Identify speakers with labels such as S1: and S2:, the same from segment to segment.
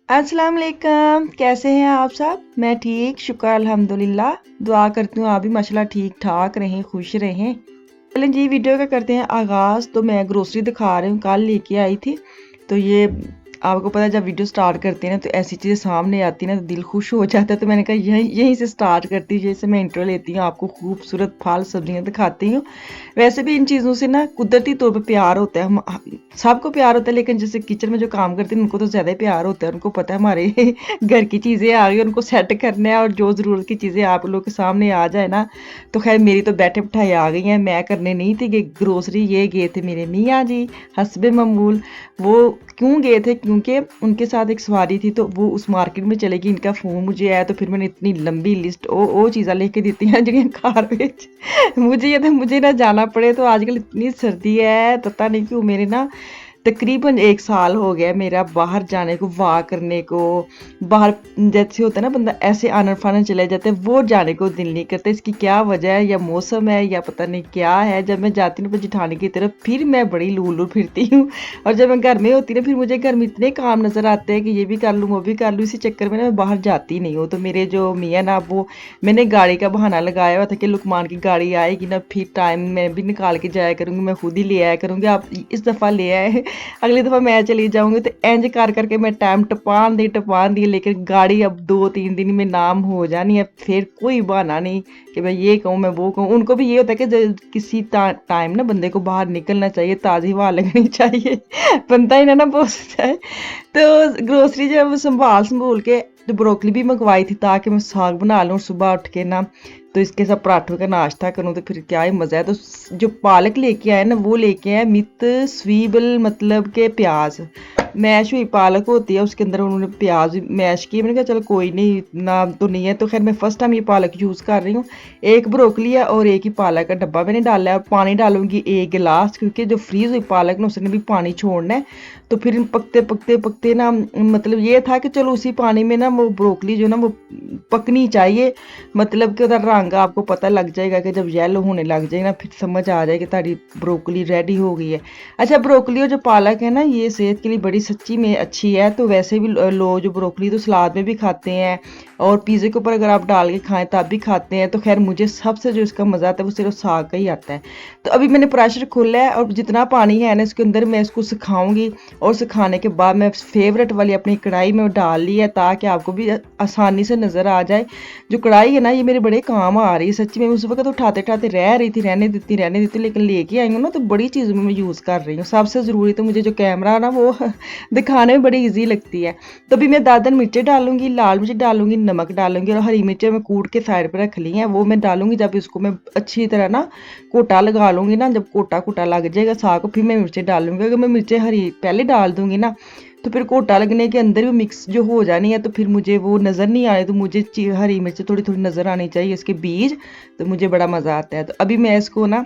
S1: अस्सलाम वालेकुम। कैसे हैं आप सब? मैं ठीक, शुक्र अल्हम्दुलिल्लाह। दुआ करती हूँ आप भी माशाल्लाह ठीक ठाक रहें, खुश रहें। चलें जी, वीडियो का करते हैं आगाज़। तो मैं ग्रोसरी दिखा रही हूँ, कल लेके आई थी। तो ये आपको पता है जब वीडियो स्टार्ट करते हैं ना तो ऐसी चीज़ें सामने आती हैं ना तो दिल खुश हो जाता है। तो मैंने कहा यहीं यहीं से स्टार्ट करती हूँ, जैसे मैं इंट्रो लेती हूँ, आपको खूबसूरत फल सब्जियाँ दिखाती हूँ। वैसे भी इन चीज़ों से ना कुदरती तौर पे प्यार होता है। सबको प्यार होता है, लेकिन जैसे किचन में जो काम करते हैं उनको तो ज़्यादा ही प्यार होता है। उनको पता है हमारे घर की चीज़ें आ गई, उनको सेट करना है, और जो ज़रूरत की चीज़ें आप लोगों के सामने आ जाए ना। तो खैर मेरी तो बैठे बिठाए आ गई हैं, मैं करने नहीं थी कि ग्रोसरी। ये गए थे मेरे मियाँ जी, हस्बे ममूल। वो क्यों गए थे? क्योंकि उनके साथ एक सवारी थी, तो वो उस मार्केट में चले गई। इनका फ़ोन मुझे आया, तो फिर मैंने इतनी लंबी लिस्ट ओ चीज़ां लिख के दी हैं जिहड़ियां घर विच मुझे ये था मुझे ना जाना पड़े। तो आजकल इतनी सर्दी है, पता नहीं क्यों मेरे ना तकरीबन 1 साल हो गया मेरा बाहर जाने को, वॉक करने को। बाहर जैसे होता है ना बंदा ऐसे आनन-फानन चले जाते हैं, वो जाने को दिल नहीं करता। इसकी क्या वजह है? या मौसम है या पता नहीं क्या है? जब मैं जाती हूँ अपनी जेठानी की तरफ, फिर मैं बड़ी लू-लू फिरती हूँ। और जब मैं घर में होती ना, फिर मुझे घर में इतने काम नज़र आते हैं कि ये भी कर लूँ, वो भी कर लूँ। इसी चक्कर में ना मैं बाहर जाती नहीं हूँ। तो मेरे जो मियाँ ना, वो मैंने गाड़ी का बहाना लगाया हुआ था कि लुकमान की गाड़ी आएगी ना, फिर टाइम मैं भी निकाल के जाया करूँगी, मैं खुद ही ले आया करूँगी। आप इस दफ़ा ले आए, अगली दफ़ा मैं चली जाऊँगी। तो इंज कर करके मैं टाइम टपान दी, लेकिन गाड़ी अब 2-3 दिन में नाम हो जानी है। फिर कोई बहाना नहीं कि मैं ये कहूँ, मैं वो कहूँ। उनको भी ये होता है कि किसी टाइम ना बंदे को बाहर निकलना चाहिए, ताज़ी हवा लगनी चाहिए। बनता ही ना बोस जाए। तो ग्रोसरी जो है वो संभाल के, तो ब्रोकली भी मंगवाई थी ताकि मैं साग बना लूँ सुबह उठ के ना। तो इसके साथ पराठों का नाश्ता करूँ तो फिर क्या ही मज़ा है। तो जो पालक लेके आए ना, वो लेके आए मित स्वीबल, मतलब के प्याज मैश हुई पालक होती है, उसके अंदर उन्होंने प्याज मैश किए। मैंने कहा चलो कोई नहीं, इतना तो नहीं है। तो खैर मैं फर्स्ट टाइम ये पालक यूज़ कर रही हूँ। एक ब्रोकली है और एक ही पालक का डब्बा मैंने डाला है, और पानी डालूंगी 1 गिलास, क्योंकि जो फ्रीज़ हुई पालक ना उसने भी पानी छोड़ना है। तो फिर पकते ना, मतलब ये था कि चलो उसी पानी में ना वो ब्रोकली जो ना वो पकनी चाहिए। मतलब कि उसका रंग आपको पता लग जाएगा कि जब येलो होने लग जाएगा ना, फिर समझ आ जाएगी तारी ब्रोकली रेडी हो गई है। अच्छा, ब्रोकली और जो पालक है ना, ये सेहत के लिए बड़ी सच्ची में अच्छी है। तो वैसे भी लोग जो ब्रोकली तो सलाद में भी खाते हैं, और पिज़्ज़े के ऊपर अगर आप डाल के खाएं तब भी खाते हैं। तो खैर मुझे सबसे जो इसका मज़ा आता है वो सिर्फ साग का ही आता है। तो अभी मैंने प्रेशर खोला है, और जितना पानी है ना इसके अंदर मैं इसको सिखाऊंगी। और सिखाने के बाद मैं फेवरेट वाली अपनी कढ़ाई में डाल ली है, ताकि आपको भी आसानी से नज़र आ जाए। जो कढ़ाई है ना, ये मेरे बड़े काम आ रही है सच्ची में। उस वक्त उठाते उठाते रह रही थी, रहने देती, लेकिन लेके आई हूँ ना तो बड़ी चीज़ों में मैं यूज़ कर रही हूँ। सबसे ज़रूरी तो मुझे जो कैमरा ना वो दिखाने में बड़ी ईजी लगती है। तो अभी मैं दादन मिर्चें डालूंगी, लाल मिर्च डालूंगी, नमक डालूंगी, और हरी मिर्चें मैं कूट के साइड पर रख ली हैं, वो मैं डालूंगी। जब इसको मैं अच्छी तरह ना कोटा लगा लूँगी ना, जब कोटा कोटा लग जाएगा साग को, फिर मैं मिर्चें डालूँगी। अगर मैं मिर्चें हरी पहले डाल दूँगी ना, तो फिर कोटा लगने के अंदर भी मिक्स जो हो जानी है, तो फिर मुझे वो नज़र नहीं आए। तो मुझे हरी मिर्चें थोड़ी थोड़ी नज़र आनी चाहिए, इसके बीज। तो मुझे बड़ा मज़ा आता है। तो अभी मैं इसको ना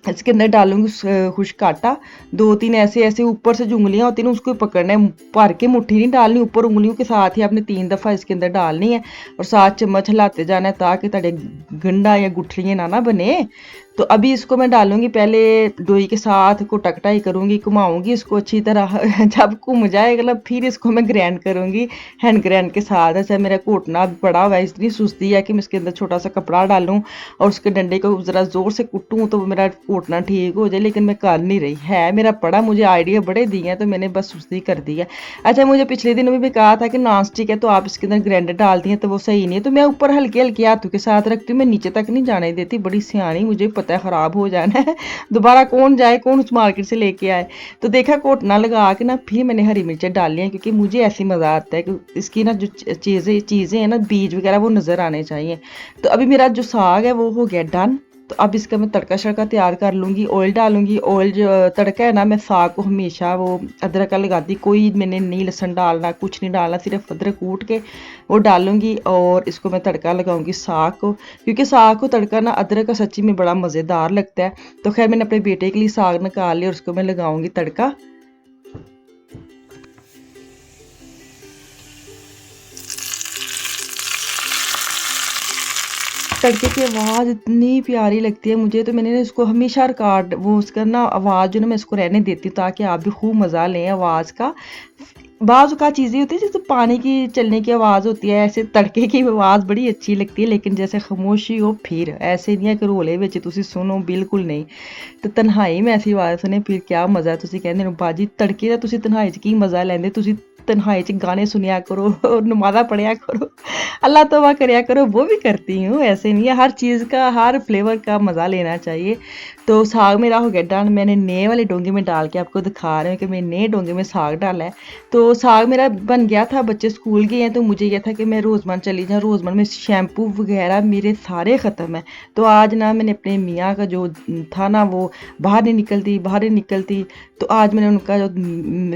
S1: इसके अंदर डालूंगी खुश्क आटा। 2-3 ऐसे ऐसे ऊपर से जो उंगलियां होती हैं ना उसको पकड़ना है, भर के मुट्ठी नहीं डालनी, ऊपर उंगलियों के साथ ही आपने 3 दफ़ा इसके अंदर डालनी है, और 7 चम्मच हिलाते जाना है ताकि ताड़े गंढा या गुठलियाँ ना बने। तो अभी इसको मैं डालूंगी, पहले डोई के साथ को टकटाई करूंगी, घुमाऊंगी इसको अच्छी तरह। जब घूम जाएगा ना, फिर इसको मैं ग्रैंड करूंगी हैंड ग्रैंड के साथ। ऐसा मेरा घोटना पड़ा हुआ है, इतनी सुस्ती है कि मैं इसके अंदर छोटा सा कपड़ा डालूं और उसके डंडे को ज़रा ज़ोर से कुटूँ तो मेरा घोटना ठीक हो जाए, लेकिन मैं कर नहीं रही। है मेरा पड़ा, मुझे आइडिया बड़े दिए हैं, तो मैंने बस सुस्ती कर दी है। अच्छा, मुझे पिछले दिनों में भी कहा था कि नॉन स्टिक है तो आप इसके अंदर ग्राइंडर डाल दिए तो वो सही नहीं है। तो मैं ऊपर हल्के हल्के हाथों के साथ रखती हूँ, मैं नीचे तक नहीं जाने देती। बड़ी सियानी, मुझे पता है ख़राब हो जाना है। दोबारा कौन जाए, कौन उस मार्केट से लेके आए। तो देखा, घोटना लगा के ना फिर मैंने हरी मिर्चें डाली हैं, क्योंकि मुझे ऐसी मज़ा आता है कि इसकी ना जो चीज़ें हैं ना, बीज वगैरह वो नज़र आने चाहिए। तो अभी मेरा जो साग है वो हो गया डन। तो अब इसका मैं तड़का शड़का तैयार कर लूँगी। ऑयल डालूँगी, ऑयल जो तड़का है ना, मैं साग को हमेशा वो अदरक का लगाती, कोई मैंने नहीं लहसुन डालना, कुछ नहीं डालना, सिर्फ अदरक कूट के वो डालूँगी, और इसको मैं तड़का लगाऊँगी साग को, क्योंकि साग को तड़का ना अदरक का सच्ची में बड़ा मज़ेदार लगता है। तो खैर मैंने अपने बेटे के लिए साग निकाल लिया और उसको मैं लगाऊँगी तड़का। तड़के की आवाज़ इतनी प्यारी लगती है मुझे, तो मैंने ना इसको हमेशा रिकॉर्ड वो उसका ना आवाज़ जो ना मैं इसको रहने देती हूँ, ताकि आप भी खूब मज़ा लें आवाज़ का। बाज़ औक़ात चीज़ें होती है जैसे पानी की चलने की आवाज़ होती है, ऐसे तड़के की आवाज़ बड़ी अच्छी लगती है, लेकिन जैसे खामोशी हो फिर ऐसे नहीं है कि रोले विच तुसी सुनो, बिल्कुल नहीं। तो तन्हाई में ऐसी आवाज़ सुने फिर क्या मज़ा। तुसी कहंदे हो बाजी तड़के दा तुसी तन्हाई च की मज़ा लैंदे, तुसी तन्हाई च गाने सुनया करो और नमाज़ां पढ़िया करो, अल्लाह तौबा करया करो। वो भी करती हूँ, ऐसे नहीं है, हर चीज़ का हर फ्लेवर का मज़ा लेना चाहिए। तो साग मेरा हो गया डन, मैंने नए वाले डोंगे में डाल के आपको दिखा रही हूँ कि मैंने नए डोंगे में साग डाला है। तो साग मेरा बन गया था, बच्चे स्कूल गए हैं तो मुझे ये था कि मैं रोज़मर्रा चली जाऊँ, रोज़मर्रा में शैम्पू वगैरह मेरे सारे ख़त्म हैं। तो आज ना मैंने अपने मियाँ का जो था ना वो बाहर नहीं निकलती, बाहर नहीं निकलती, तो आज मैंने उनका जो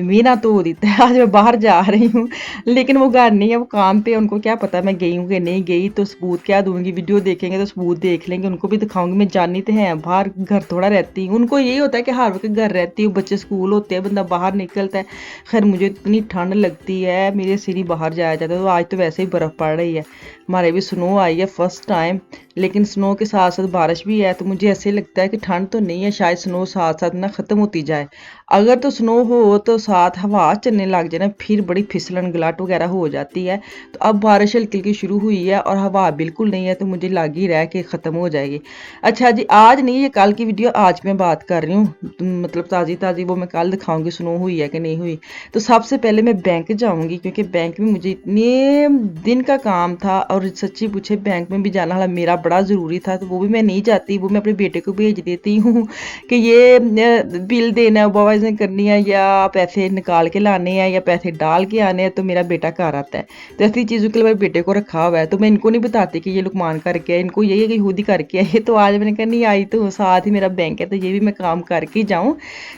S1: मीना धो दिता है। आज मैं बाहर जा रही हूँ, लेकिन वो घर नहीं है, वो काम पे है। उनको क्या पता मैं गई हूँ कि नहीं गई, तो सबूत क्या दूँगी, वीडियो देखेंगे तो सबूत देख लेंगे, उनको भी दिखाऊँगी मैं जानी तो है बाहर, घर थोड़ा रहती हूँ। उनको यही होता है कि हर वक्त घर रहती हूँ, बच्चे स्कूल होते हैं, बंदा बाहर निकलता है। खैर मुझे इतनी ठंड लगती है, मेरे से नहीं बाहर जाया जाता। तो आज तो वैसे ही बर्फ़ पड़ रही है, हमारे भी स्नो आई है फर्स्ट टाइम, लेकिन स्नो के साथ साथ बारिश भी है। तो मुझे ऐसे लगता है कि ठंड तो नहीं है, शायद स्नो साथ साथ ना ख़त्म होती जाए। अगर तो स्नो हो तो साथ हवा चलने लग जाए ना, फिर बड़ी फिसलन गलाट वगैरह हो जाती है। तो अब बारिश हल्की हल्की शुरू हुई है और हवा बिल्कुल नहीं है, तो मुझे लग ही रहा है कि ख़त्म हो जाएगी। अच्छा जी, आज नहीं, ये कल की वीडियो आज मैं बात कर रही हूँ, मतलब ताज़ी ताज़ी, वो मैं कल दिखाऊंगी स्नो हुई है कि नहीं हुई। तो सबसे पहले मैं बैंक जाऊंगी, क्योंकि बैंक में मुझे इतने दिन का काम था, और सच्ची पूछे बैंक में भी जाना वाला मेरा बड़ा ज़रूरी था। तो वो भी मैं नहीं जाती, वो मैं अपने बेटे को भेज देती हूँ कि ये बिल देना है, ने करनी है, या पैसे निकाल के लाने हैं, या पैसे डाल के आने हैं, तो मेरा बेटा घर आता है। तो ऐसी चीज़ों के लिए मेरे बेटे को रखा हुआ है, तो मैं इनको नहीं बताती कि ये लुकमान करके है, इनको यही है कि खुद ही करके है। तो आज मैंने कहा नहीं आई तो साथ ही मेरा बैंक है, तो ये भी मैं काम करके ही जाऊँ।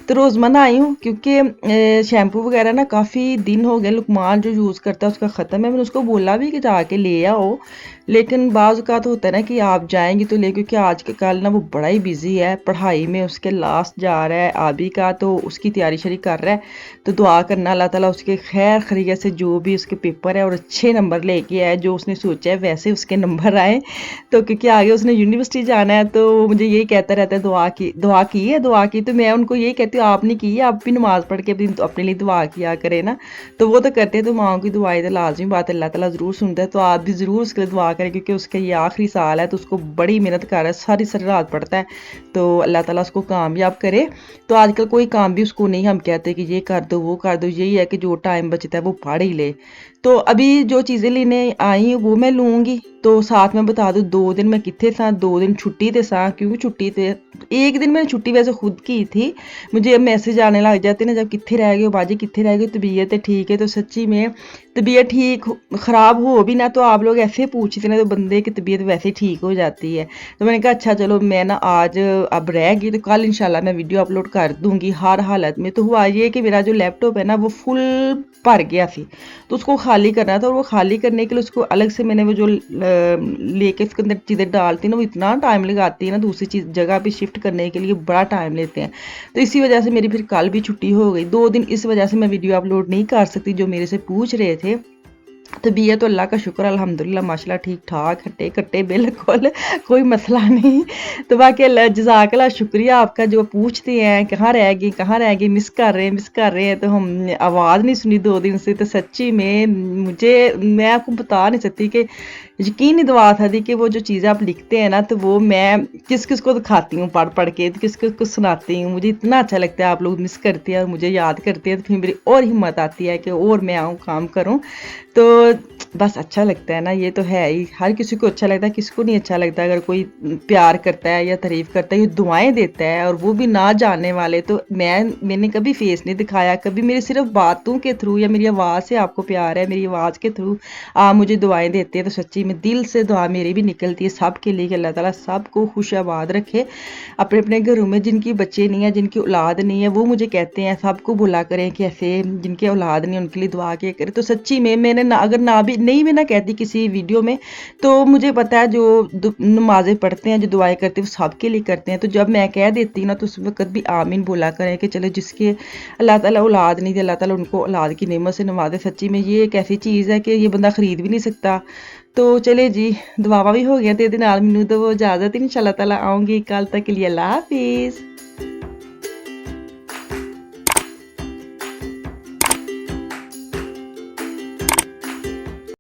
S1: तो रोज़मर्रा आई हूँ, क्योंकि शैम्पू वगैरह ना काफ़ी दिन हो गए, लुकमान जो यूज़ करता है उसका ख़त्म है। मैंने उसको बोला भी कि जाके ले आओ, लेकिन बाज़ का तो होता है ना कि आप जाएंगी तो ले, क्योंकि आज के कल ना वो बड़ा ही बिजी है पढ़ाई में, उसके लास्ट जा रहा है आबी का, तो उसकी तैयारी शरी कर रहा है। तो दुआ करना अल्लाह ताला उसके खैर खैरियत से जो भी उसके पेपर है और अच्छे नंबर लेके आए, जो उसने सोचा है वैसे उसके नंबर आए। तो क्योंकि आगे उसने यूनिवर्सिटी जाना है, तो मुझे यही कहता रहता है दुआ की, दुआ की है, दुआ की। तो मैं उनको यही कहती हूँ आपने की है, आप भी नमाज़ पढ़ के अपने लिए दुआ किया करें ना। तो वो तो करते हैं, तो माओ की दुआएं तो लाजमी बात है, अल्लाह ताला ज़रूर सुनता है। तो आप भी ज़रूर उसके लिए दुआ करें, क्योंकि उसका ये आखिरी साल है, तो उसको बड़ी मेहनत कर रहा है, सारी सारी रात पढ़ता है। तो अल्लाह ताला उसको कामयाब करे। तो आजकल कोई काम भी उसको नहीं हम कहते कि ये कर दो वो कर दो, यही है कि जो टाइम बचता है वो पढ़ ही ले। तो अभी जो चीज़ें लेने आई हूँ वो मैं लूँगी। तो साथ में बता दूँ 2 दिन मैं कित्थे सा, 2 दिन छुट्टी ते सा, क्योंकि छुट्टी ते एक दिन मैंने छुट्टी वैसे खुद की थी। मुझे अब मैसेज आने लग जाते ना, जब कित्थे रह गए हो बाजी, कित्थे रह गए, तबीयत ठीक है। तो सच्ची में तबीयत ठीक ख़राब हो भी ना, तो आप लोग ऐसे पूछते ना, तो बंदे की तबीयत वैसे ठीक हो जाती है। तो मैंने कहा अच्छा चलो मैं ना आज अब रह गई, तो कल इंशाल्लाह मैं वीडियो अपलोड कर दूँगी हर हालत में। तो हुआ ये कि मेरा जो लैपटॉप है ना वो फुल भर गया थी, तो उसको खाली करना था, और वो खाली करने के लिए उसको अलग से मैंने वो जो लेके उसके अंदर चीज़ें डालती ना, वो इतना टाइम लगाती है ना, दूसरी चीज़ जगह पे शिफ्ट करने के लिए बड़ा टाइम लेते हैं। तो इसी वजह से मेरी फिर कल भी छुट्टी हो गई। 2 दिन इस वजह से मैं वीडियो अपलोड नहीं कर सकती, जो मेरे से पूछ रहे थे। तबीयत तो अल्लाह का शुक्र अल्हम्दुलिल्लाह माशाल्लाह ठीक ठाक, हट्टे कट्टे बिल्कुल कोई मसला नहीं। तो बाकी अल्लाह जज़ाकल्लाह, शुक्रिया आपका जो पूछते हैं कहाँ रह गई, कहाँ रह गई, मिस कर रहे हैं, मिस कर रहे हैं। तो हम आवाज़ नहीं सुनी 2 दिन से, तो सच्ची में मुझे, मैं आपको बता नहीं सकती कि यकीन नहीं दवा सकती कि वो जो चीज़ें आप लिखते हैं ना, तो वो मैं किस किस को दिखाती हूँ पढ़ पढ़ के, तो किस किस को सुनाती हूँ। मुझे इतना अच्छा लगता है, आप लोग मिस करते हैं और मुझे याद करते हैं, तो फिर मेरी और हिम्मत आती है कि और मैं आऊँ काम करूँ। तो बस अच्छा लगता है ना, ये तो है ही, हर किसी को अच्छा लगता है, किसी को नहीं अच्छा लगता अगर कोई प्यार करता है या तारीफ़ करता है या दुआएं देता है, और वो भी ना जानने वाले। तो मैंने कभी फेस नहीं दिखाया, कभी मेरी सिर्फ बातों के थ्रू या मेरी आवाज़ से आपको प्यार है, मेरी आवाज़ के थ्रू आप मुझे दुआएं देते हैं। तो सच्ची में दिल से दुआ मेरी भी निकलती है सब के लिए कि अल्लाह ताला सबको खुश आबाद रखे। अपने अपने घरों में जिनकी बच्चे नहीं है, जिनकी औलाद नहीं है, वो मुझे कहते हैं सबको बोला करें कि ऐसे जिनकी औलाद नहीं उनके लिए दुआ किया करें। तो सच्ची में मैंने ना, अगर ना भी नहीं भी ना कहती किसी वीडियो में, तो मुझे पता है जो नमाज़ें पढ़ते हैं, जो दुआएं करते हैं, वो सबके लिए करते हैं। तो जब मैं कह देती हूँ ना, तो उस वक्त भी आमीन बोला करें कि चलो जिसके अल्लाह ताला औलाद नहीं दी, अल्लाह ताला उनको औलाद की नेमत से नवाजे। सच्ची में ये एक ऐसी चीज़ है कि ये बंदा ख़रीद भी नहीं सकता। तो चले जी, दुआवा भी हो गया, तो ये मैनू तो वो इजाज़त, इंशाअल्लाह ताला आऊँगी कल तक के लिए, अल्लाह हाफिज़।